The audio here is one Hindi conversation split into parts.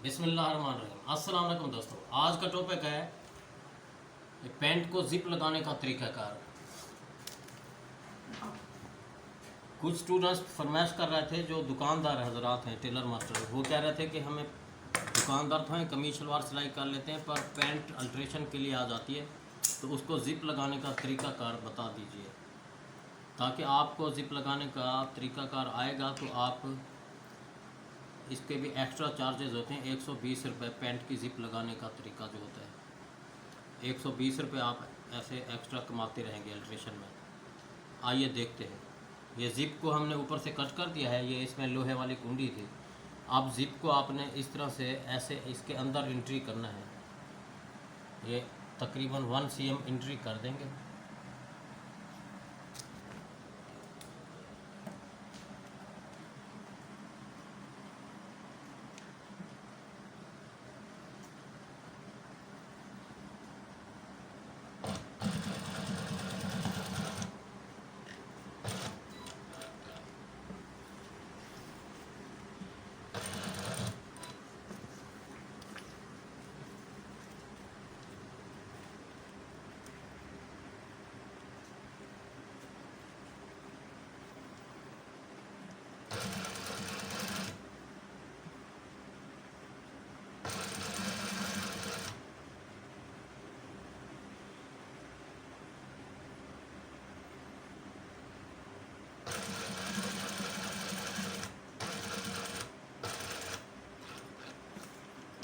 बिस्मिल्लाहिर्रहमानिर्रहीम। अस्सलाम वालेकुम दोस्तों, आज का टॉपिक है पैंट को जिप लगाने का तरीक़ाकार। कुछ स्टूडेंट्स फरमाइश कर रहे थे, जो दुकानदार हजरात हैं, टेलर मास्टर, वो कह रहे थे कि हमें दुकानदार तो हैं, कमीज शलवार सिलाई कर लेते हैं, पर पैंट अल्ट्रेशन के लिए आ जाती है, तो उसको ज़िप लगाने का तरीक़ाकार बता दीजिए। ताकि आपको ज़िप लगाने का तरीक़ाकार आएगा तो आप इसके भी एक्स्ट्रा चार्जेस होते हैं। 120 रुपये पैंट की ज़िप लगाने का तरीका जो होता है, 120 रुपये आप ऐसे एक्स्ट्रा कमाते रहेंगे अल्ट्रेशन में। आइए देखते हैं। ये ज़िप को हमने ऊपर से कट कर दिया है, ये इसमें लोहे वाली कुंडी थी। अब ज़िप को आपने इस तरह से ऐसे इसके अंदर एंट्री करना है। ये तकरीबन 1 cm एंट्री कर देंगे।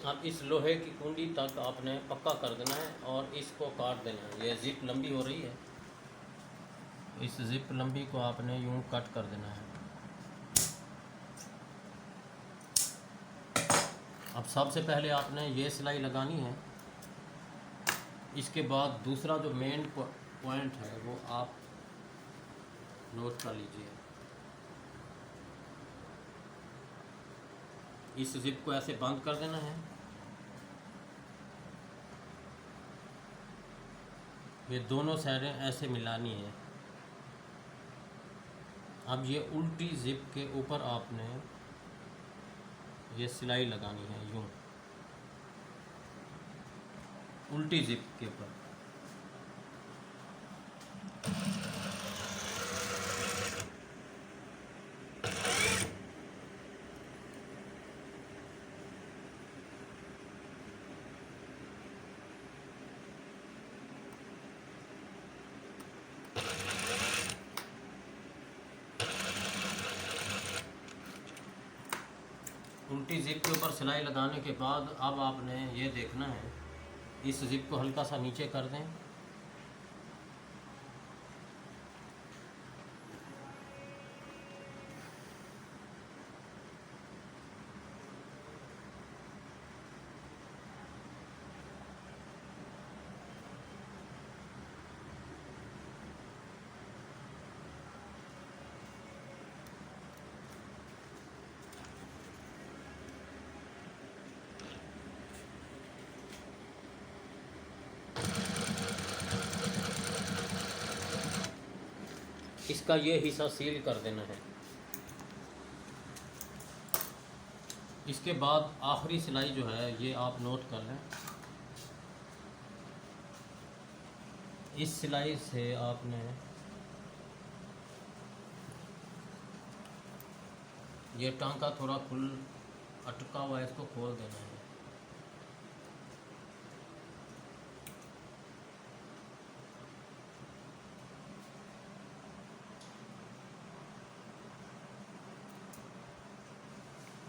अब इस लोहे की कुंडी तक आपने पक्का कर देना है और इसको काट देना है। ये ज़िप लंबी हो रही है, इस ज़िप लंबी को आपने यूं कट कर देना है। अब सबसे पहले आपने ये सिलाई लगानी है। इसके बाद दूसरा जो मेन पॉइंट है वो आप नोट कर लीजिए। इस ज़िप को ऐसे बंद कर देना है। ये दोनों साइडें ऐसे मिलानी है। अब ये उल्टी ज़िप के ऊपर आपने ये सिलाई लगानी है, यूं उल्टी ज़िप के ऊपर। उल्टी ज़िप के ऊपर सिलाई लगाने के बाद अब आपने ये देखना है, इस ज़िप को हल्का सा नीचे कर दें। इसका ये हिस्सा सील कर देना है। इसके बाद आखिरी सिलाई जो है ये आप नोट कर लें। इस सिलाई से आपने ये टांका थोड़ा अटका हुआ है, इसको खोल देना है।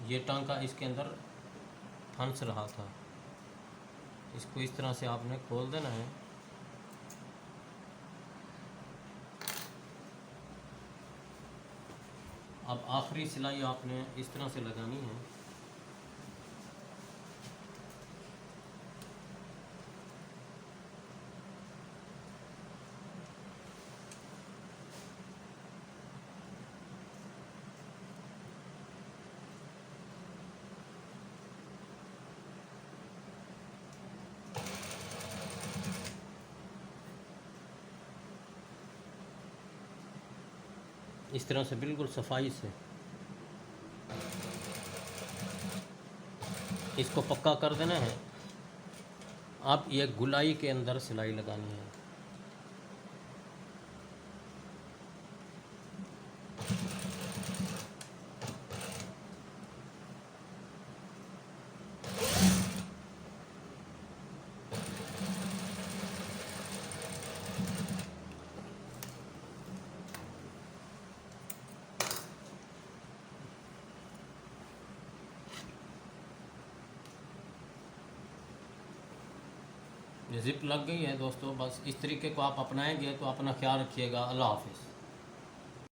ये टांका इसके अंदर फंस रहा था, इसको इस तरह से आपने खोल देना है। अब आखिरी सिलाई आपने इस तरह से लगानी है। इस तरह से बिल्कुल सफाई से इसको पक्का कर देना है। अब ये गुलाई के अंदर सिलाई लगानी है। ये ज़िप लग गई है दोस्तों। बस इस तरीके को आप अपनाएंगे तो अपना ख्याल रखिएगा। अल्लाह हाफिज़।